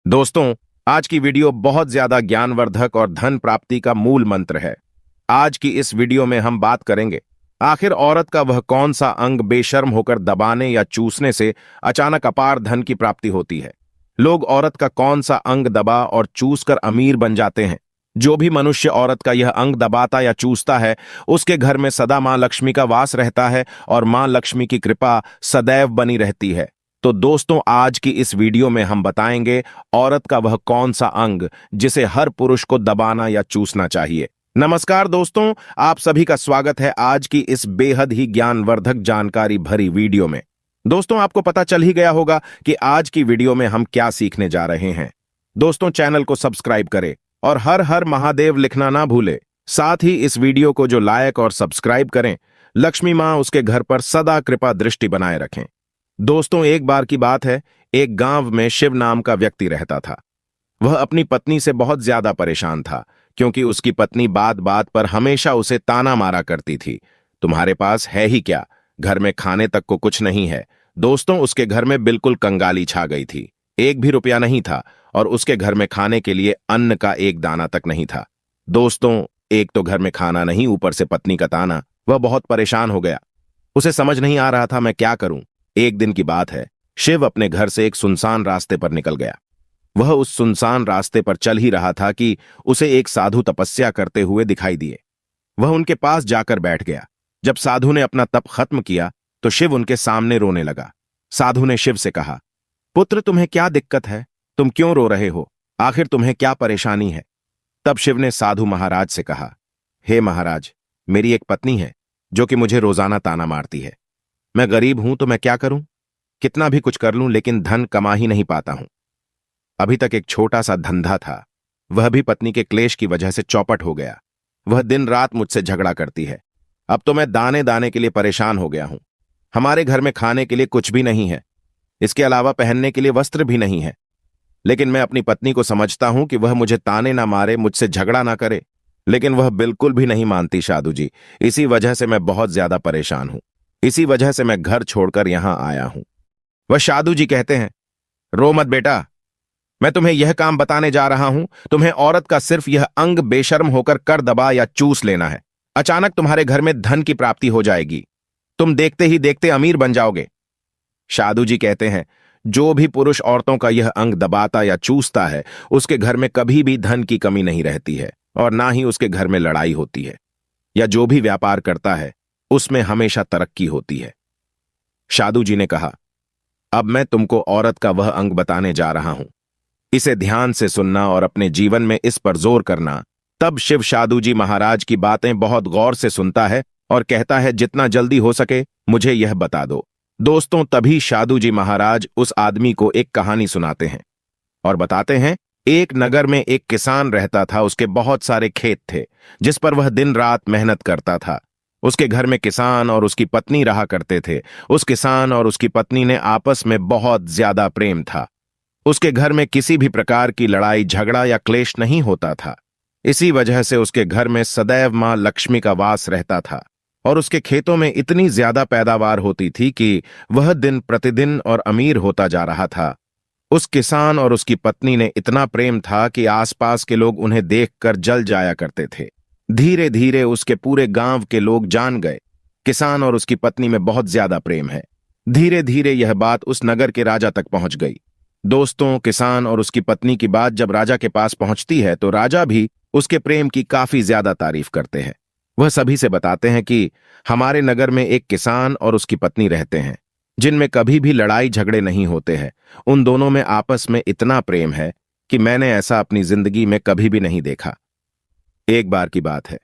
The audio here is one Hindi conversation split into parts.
दोस्तों, आज की वीडियो बहुत ज्यादा ज्ञानवर्धक और धन प्राप्ति का मूल मंत्र है। आज की इस वीडियो में हम बात करेंगे आखिर औरत का वह कौन सा अंग बेशर्म होकर दबाने या चूसने से अचानक अपार धन की प्राप्ति होती है। लोग औरत का कौन सा अंग दबा और चूस कर अमीर बन जाते हैं। जो भी मनुष्य औरत का यह अंग दबाता या चूसता है, उसके घर में सदा मां लक्ष्मी का वास रहता है और मां लक्ष्मी की कृपा सदैव बनी रहती है। तो दोस्तों, आज की इस वीडियो में हम बताएंगे औरत का वह कौन सा अंग जिसे हर पुरुष को दबाना या चूसना चाहिए। नमस्कार दोस्तों, आप सभी का स्वागत है आज की इस बेहद ही ज्ञानवर्धक जानकारी भरी वीडियो में। दोस्तों, आपको पता चल ही गया होगा कि आज की वीडियो में हम क्या सीखने जा रहे हैं। दोस्तों, चैनल को सब्सक्राइब करें और हर हर महादेव लिखना ना भूले। साथ ही इस वीडियो को जो लाइक और सब्सक्राइब करें, लक्ष्मी मां उसके घर पर सदा कृपा दृष्टि बनाए रखें। दोस्तों, एक बार की बात है, एक गांव में शिव नाम का व्यक्ति रहता था। वह अपनी पत्नी से बहुत ज्यादा परेशान था, क्योंकि उसकी पत्नी बात बात पर हमेशा उसे ताना मारा करती थी। तुम्हारे पास है ही क्या, घर में खाने तक को कुछ नहीं है। दोस्तों, उसके घर में बिल्कुल कंगाली छा गई थी। एक भी रुपया नहीं था और उसके घर में खाने के लिए अन्न का एक दाना तक नहीं था। दोस्तों, एक तो घर में खाना नहीं, ऊपर से पत्नी का ताना। वह बहुत परेशान हो गया। उसे समझ नहीं आ रहा था मैं क्या करूं। एक दिन की बात है, शिव अपने घर से एक सुनसान रास्ते पर निकल गया। वह उस सुनसान रास्ते पर चल ही रहा था कि उसे एक साधु तपस्या करते हुए दिखाई दिए। वह उनके पास जाकर बैठ गया। जब साधु ने अपना तप खत्म किया तो शिव उनके सामने रोने लगा। साधु ने शिव से कहा, पुत्र, तुम्हें क्या दिक्कत है? तुम क्यों रो रहे हो? आखिर तुम्हें क्या परेशानी है? तब शिव ने साधु महाराज से कहा, हे महाराज, मेरी एक पत्नी है जो कि मुझे रोजाना ताना मारती है। मैं गरीब हूं तो मैं क्या करूं? कितना भी कुछ कर लूं लेकिन धन कमा ही नहीं पाता हूं। अभी तक एक छोटा सा धंधा था, वह भी पत्नी के क्लेश की वजह से चौपट हो गया। वह दिन रात मुझसे झगड़ा करती है। अब तो मैं दाने दाने के लिए परेशान हो गया हूं। हमारे घर में खाने के लिए कुछ भी नहीं है, इसके अलावा पहनने के लिए वस्त्र भी नहीं है। लेकिन मैं अपनी पत्नी को समझता हूं कि वह मुझे ताने ना मारे, मुझसे झगड़ा ना करे, लेकिन वह बिल्कुल भी नहीं मानती साधु जी। इसी वजह से मैं बहुत ज्यादा परेशान हूं। इसी वजह से मैं घर छोड़कर यहां आया हूं। वह साधु जी कहते हैं, रो मत बेटा, मैं तुम्हें यह काम बताने जा रहा हूं। तुम्हें औरत का सिर्फ यह अंग बेशर्म होकर कर दबा या चूस लेना है। अचानक तुम्हारे घर में धन की प्राप्ति हो जाएगी। तुम देखते ही देखते अमीर बन जाओगे। साधु जी कहते हैं, जो भी पुरुष औरतों का यह अंग दबाता या चूसता है, उसके घर में कभी भी धन की कमी नहीं रहती है और ना ही उसके घर में लड़ाई होती है, या जो भी व्यापार करता है उसमें हमेशा तरक्की होती है। साधु जी ने कहा, अब मैं तुमको औरत का वह अंग बताने जा रहा हूं। इसे ध्यान से सुनना और अपने जीवन में इस पर जोर करना। तब शिव साधु जी महाराज की बातें बहुत गौर से सुनता है और कहता है, जितना जल्दी हो सके मुझे यह बता दो। दोस्तों, तभी साधु जी महाराज उस आदमी को एक कहानी सुनाते हैं और बताते हैं, एक नगर में एक किसान रहता था। उसके बहुत सारे खेत थे जिस पर वह दिन रात मेहनत करता था। उसके घर में किसान और उसकी पत्नी रहा करते थे। उस किसान और उसकी पत्नी ने आपस में बहुत ज्यादा प्रेम था। उसके घर में किसी भी प्रकार की लड़ाई झगड़ा या क्लेश नहीं होता था। इसी वजह से उसके घर में सदैव मां लक्ष्मी का वास रहता था और उसके खेतों में इतनी ज्यादा पैदावार होती थी कि वह दिन प्रतिदिन और अमीर होता जा रहा था। उस किसान और उसकी पत्नी ने इतना प्रेम था कि आसपास के लोग उन्हें देखकर जल जाया करते थे। धीरे धीरे उसके पूरे गांव के लोग जान गए, किसान और उसकी पत्नी में बहुत ज्यादा प्रेम है। धीरे धीरे यह बात उस नगर के राजा तक पहुंच गई। दोस्तों, किसान और उसकी पत्नी की बात जब राजा के पास पहुंचती है तो राजा भी उसके प्रेम की काफी ज्यादा तारीफ करते हैं। वह सभी से बताते हैं कि हमारे नगर में एक किसान और उसकी पत्नी रहते हैं, जिनमें कभी भी लड़ाई झगड़े नहीं होते हैं। उन दोनों में आपस में इतना प्रेम है कि मैंने ऐसा अपनी जिंदगी में कभी भी नहीं देखा। एक बार की बात है,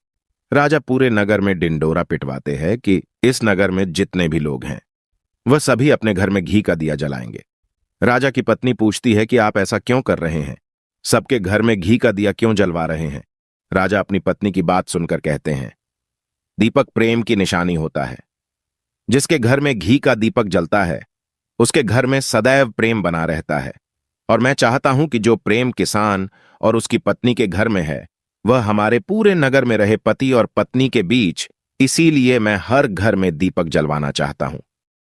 राजा पूरे नगर में डिंडोरा पिटवाते हैं कि इस नगर में जितने भी लोग हैं वह सभी अपने घर में घी का दिया जलाएंगे। राजा की पत्नी पूछती है कि आप ऐसा क्यों कर रहे हैं? सबके घर में घी का दिया क्यों जलवा रहे हैं? राजा अपनी पत्नी की बात सुनकर कहते हैं, दीपक प्रेम की निशानी होता है। जिसके घर में घी का दीपक जलता है उसके घर में सदैव प्रेम बना रहता है। और मैं चाहता हूं कि जो प्रेम किसान और उसकी पत्नी के घर में है वह हमारे पूरे नगर में रहे पति और पत्नी के बीच। इसीलिए मैं हर घर में दीपक जलवाना चाहता हूं।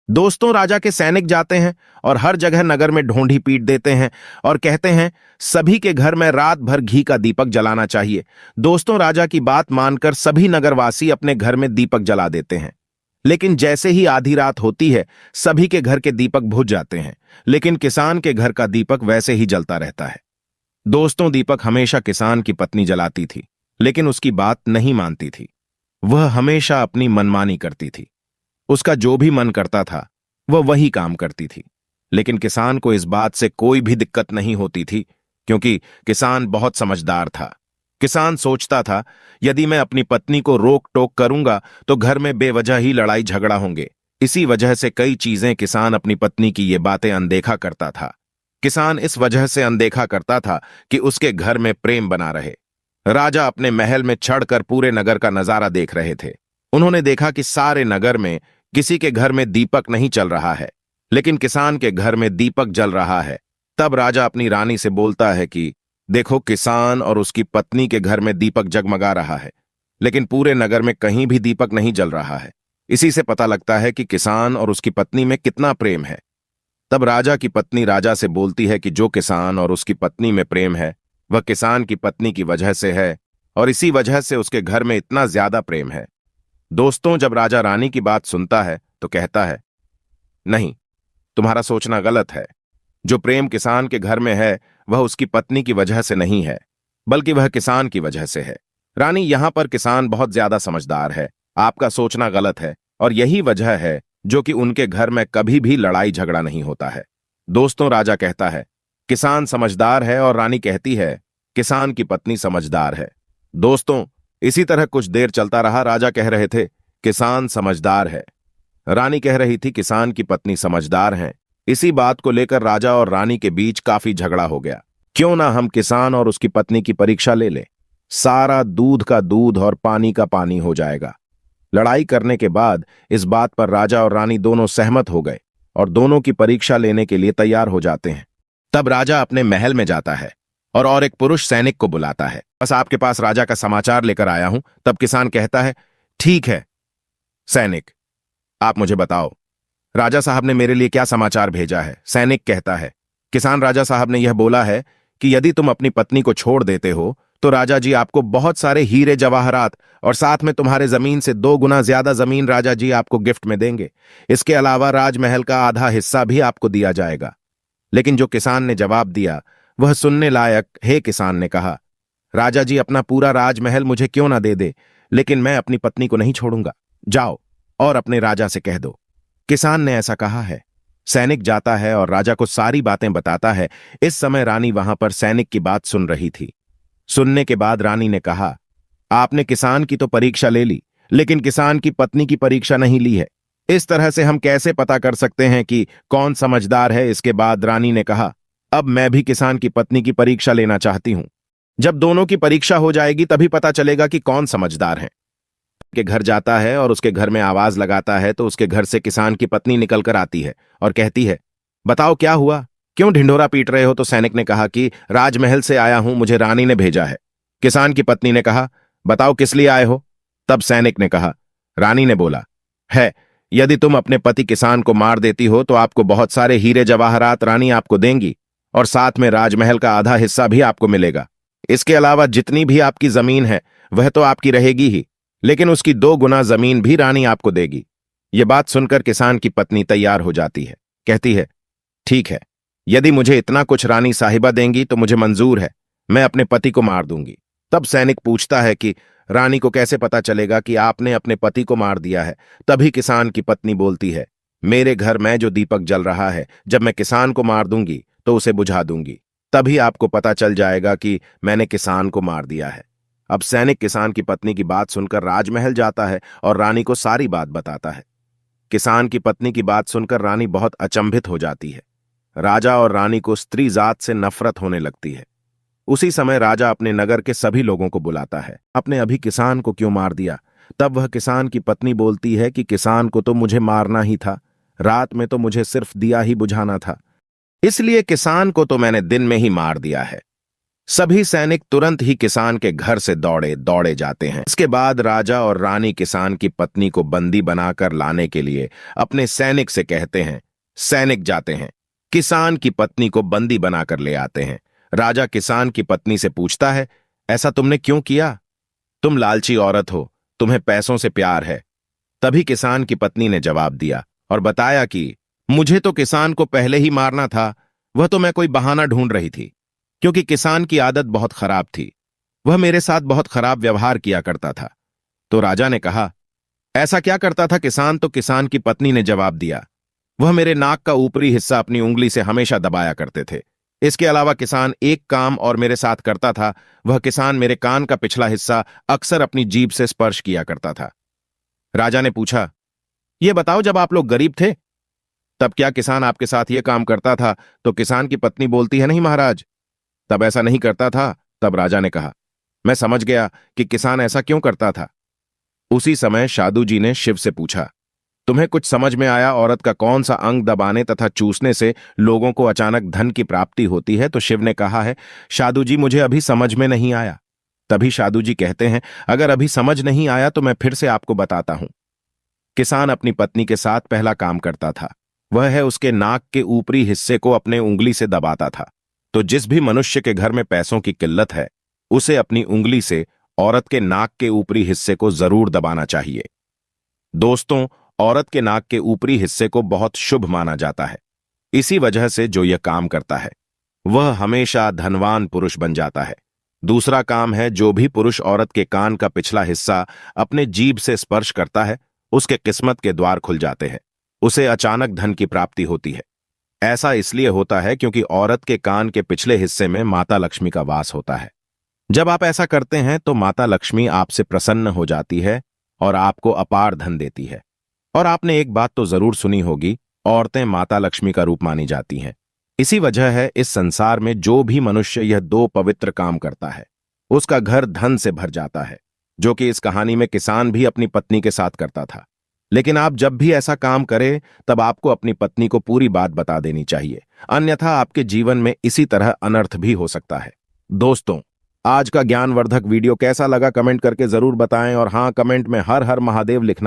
दोस्तों, राजा के सैनिक जाते हैं और हर जगह नगर में ढोंढी पीट देते हैं और कहते हैं सभी के घर में रात भर घी का दीपक जलाना चाहिए। दोस्तों, राजा की बात मानकर सभी नगरवासी अपने घर में दीपक जला देते हैं। लेकिन जैसे ही आधी रात होती है, सभी के घर के दीपक बुझ जाते हैं, लेकिन किसान के घर का दीपक वैसे ही जलता रहता है। दोस्तों, दीपक हमेशा किसान की पत्नी जलाती थी, लेकिन उसकी बात नहीं मानती थी। वह हमेशा अपनी मनमानी करती थी। उसका जो भी मन करता था वह वही काम करती थी। लेकिन किसान को इस बात से कोई भी दिक्कत नहीं होती थी, क्योंकि किसान बहुत समझदार था। किसान सोचता था, यदि मैं अपनी पत्नी को रोक टोक करूंगा तो घर में बेवजह ही लड़ाई झगड़ा होंगे। इसी वजह से कई चीजें किसान अपनी पत्नी की ये बातें अनदेखा करता था। किसान इस वजह से अनदेखा करता था कि उसके घर में प्रेम बना रहे। राजा अपने महल में चढ़कर पूरे नगर का नजारा देख रहे थे। उन्होंने देखा कि सारे नगर में किसी के घर में दीपक नहीं चल रहा है, लेकिन किसान के घर में दीपक जल रहा है। तब राजा अपनी रानी से बोलता है कि देखो, किसान और उसकी पत्नी के घर में दीपक जगमगा रहा है, लेकिन पूरे नगर में कहीं भी दीपक नहीं जल रहा है। इसी से पता लगता है कि किसान और उसकी पत्नी में कितना प्रेम है। तब राजा की पत्नी राजा से बोलती है कि जो किसान और उसकी पत्नी में प्रेम है वह किसान की पत्नी की वजह से है, और इसी वजह से उसके घर में इतना ज्यादा प्रेम है। दोस्तों, जब राजा रानी की बात सुनता है तो कहता है, नहीं, तुम्हारा सोचना गलत है। जो प्रेम किसान के घर में है वह उसकी पत्नी की वजह से नहीं है, बल्कि वह किसान की वजह से है। रानी, यहां पर किसान बहुत ज्यादा समझदार है। आपका सोचना गलत है, और यही वजह है जो कि उनके घर में कभी भी लड़ाई झगड़ा नहीं होता है। दोस्तों, राजा कहता है किसान समझदार है, और रानी कहती है किसान की पत्नी समझदार है। दोस्तों, इसी तरह कुछ देर चलता रहा। राजा कह रहे थे किसान समझदार है, रानी कह रही थी किसान की पत्नी समझदार है। इसी बात को लेकर राजा और रानी के बीच काफी झगड़ा हो गया। क्यों ना हम किसान और उसकी पत्नी की परीक्षा ले लें, सारा दूध का दूध और पानी का पानी हो जाएगा। लड़ाई करने के बाद इस बात पर राजा और रानी दोनों सहमत हो गए और दोनों की परीक्षा लेने के लिए तैयार हो जाते हैं। तब राजा अपने महल में जाता है और एक पुरुष सैनिक को बुलाता है। बस आपके पास राजा का समाचार लेकर आया हूं। तब किसान कहता है, ठीक है सैनिक, आप मुझे बताओ, राजा साहब ने मेरे लिए क्या समाचार भेजा है। सैनिक कहता है, किसान, राजा साहब ने यह बोला है कि यदि तुम अपनी पत्नी को छोड़ देते हो तो राजा जी आपको बहुत सारे हीरे जवाहरात और साथ में तुम्हारे जमीन से 2 गुना ज्यादा जमीन राजा जी आपको गिफ्ट में देंगे। इसके अलावा राजमहल का आधा हिस्सा भी आपको दिया जाएगा। लेकिन जो किसान ने जवाब दिया वह सुनने लायक। हे किसान ने कहा, राजा जी अपना पूरा राजमहल मुझे क्यों ना दे दे, लेकिन मैं अपनी पत्नी को नहीं छोड़ूंगा। जाओ और अपने राजा से कह दो। किसान ने ऐसा कहा है। सैनिक जाता है और राजा को सारी बातें बताता है। इस समय रानी वहां पर सैनिक की बात सुन रही थी। सुनने के बाद रानी ने कहा, आपने किसान की तो परीक्षा ले ली, लेकिन किसान की पत्नी की परीक्षा नहीं ली है। इस तरह से हम कैसे पता कर सकते हैं कि कौन समझदार है। इसके बाद रानी ने कहा, अब मैं भी किसान की पत्नी की परीक्षा लेना चाहती हूं। जब दोनों की परीक्षा हो जाएगी तभी पता चलेगा कि कौन समझदार है। के घर जाता है और उसके घर में आवाज लगाता है तो उसके घर से किसान की पत्नी निकलकर आती है और कहती है, बताओ क्या हुआ, क्यों ढिंढोरा पीट रहे हो। तो सैनिक ने कहा कि राजमहल से आया हूं, मुझे रानी ने भेजा है। किसान की पत्नी ने कहा, बताओ किस लिए आए हो। तब सैनिक ने कहा, रानी ने बोला है, यदि तुम अपने पति किसान को मार देती हो तो आपको बहुत सारे हीरे जवाहरात रानी आपको देंगी, और साथ में राजमहल का आधा हिस्सा भी आपको मिलेगा। इसके अलावा जितनी भी आपकी जमीन है वह तो आपकी रहेगी ही, लेकिन उसकी 2 गुना जमीन भी रानी आपको देगी। यह बात सुनकर किसान की पत्नी तैयार हो जाती है। कहती है, ठीक है, यदि मुझे इतना कुछ रानी साहिबा देंगी तो मुझे मंजूर है, मैं अपने पति को मार दूंगी। तब सैनिक पूछता है कि रानी को कैसे पता चलेगा कि आपने अपने पति को मार दिया है। तभी किसान की पत्नी बोलती है, मेरे घर में जो दीपक जल रहा है, जब मैं किसान को मार दूंगी तो उसे बुझा दूंगी, तभी आपको पता चल जाएगा कि मैंने किसान को मार दिया है। अब सैनिक किसान की पत्नी की बात सुनकर राजमहल जाता है और रानी को सारी बात बताता है। किसान की पत्नी की बात सुनकर रानी बहुत अचंभित हो जाती है। राजा और रानी को स्त्री जात से नफरत होने लगती है। उसी समय राजा अपने नगर के सभी लोगों को बुलाता है। आपने अभी किसान को क्यों मार दिया। तब वह किसान की पत्नी बोलती है कि किसान को तो मुझे मारना ही था, रात में तो मुझे सिर्फ दिया ही बुझाना था, इसलिए किसान को तो मैंने दिन में ही मार दिया है। सभी सैनिक तुरंत ही किसान के घर से दौड़े दौड़े जाते हैं। इसके बाद राजा और रानी किसान की पत्नी को बंदी बनाकर लाने के लिए अपने सैनिक से कहते हैं। सैनिक जाते हैं, किसान की पत्नी को बंदी बनाकर ले आते हैं। राजा किसान की पत्नी से पूछता है, ऐसा तुमने क्यों किया? तुम लालची औरत हो, तुम्हें पैसों से प्यार है। तभी किसान की पत्नी ने जवाब दिया और बताया कि मुझे तो किसान को पहले ही मारना था, वह तो मैं कोई बहाना ढूंढ रही थी, क्योंकि किसान की आदत बहुत खराब थी। वह मेरे साथ बहुत खराब व्यवहार किया करता था। तो राजा ने कहा, ऐसा क्या करता था किसान? तो किसान की पत्नी ने जवाब दिया, वह मेरे नाक का ऊपरी हिस्सा अपनी उंगली से हमेशा दबाया करते थे। इसके अलावा किसान एक काम और मेरे साथ करता था, वह किसान मेरे कान का पिछला हिस्सा अक्सर अपनी जीभ से स्पर्श किया करता था। राजा ने पूछा, यह बताओ, जब आप लोग गरीब थे तब क्या किसान आपके साथ यह काम करता था? तो किसान की पत्नी बोलती है, नहीं महाराज, तब ऐसा नहीं करता था। तब राजा ने कहा, मैं समझ गया कि किसान ऐसा क्यों करता था। उसी समय साधु जी ने शिव से पूछा, तुम्हें कुछ समझ में आया औरत का कौन सा अंग दबाने तथा चूसने से लोगों को अचानक धन की प्राप्ति होती है? तो शिव ने कहा है, साधु जी, मुझे अभी समझ में नहीं आया। तभी साधु जी कहते हैं, अगर अभी समझ नहीं आया तो मैं फिर से आपको बताता हूं। किसान अपनी पत्नी के साथ पहला काम करता था, वह है उसके नाक के ऊपरी हिस्से को अपने उंगली से दबाता था। तो जिस भी मनुष्य के घर में पैसों की किल्लत है, उसे अपनी उंगली से औरत के नाक के ऊपरी हिस्से को जरूर दबाना चाहिए। दोस्तों, औरत के नाक के ऊपरी हिस्से को बहुत शुभ माना जाता है। इसी वजह से जो यह काम करता है वह हमेशा धनवान पुरुष बन जाता है। दूसरा काम है, जो भी पुरुष औरत के कान का पिछला हिस्सा अपने जीभ से स्पर्श करता है, उसके किस्मत के द्वार खुल जाते हैं, उसे अचानक धन की प्राप्ति होती है। ऐसा इसलिए होता है क्योंकि औरत के कान के पिछले हिस्से में माता लक्ष्मी का वास होता है। जब आप ऐसा करते हैं तो माता लक्ष्मी आपसे प्रसन्न हो जाती है और आपको अपार धन देती है। और आपने एक बात तो जरूर सुनी होगी, औरतें माता लक्ष्मी का रूप मानी जाती हैं। इसी वजह है इस संसार में जो भी मनुष्य यह दो पवित्र काम करता है, उसका घर धन से भर जाता है, जो कि इस कहानी में किसान भी अपनी पत्नी के साथ करता था। लेकिन आप जब भी ऐसा काम करें तब आपको अपनी पत्नी को पूरी बात बता देनी चाहिए, अन्यथा आपके जीवन में इसी तरह अनर्थ भी हो सकता है। दोस्तों, आज का ज्ञानवर्धक वीडियो कैसा लगा कमेंट करके जरूर बताएं, और हां, कमेंट में हर हर महादेव लिखना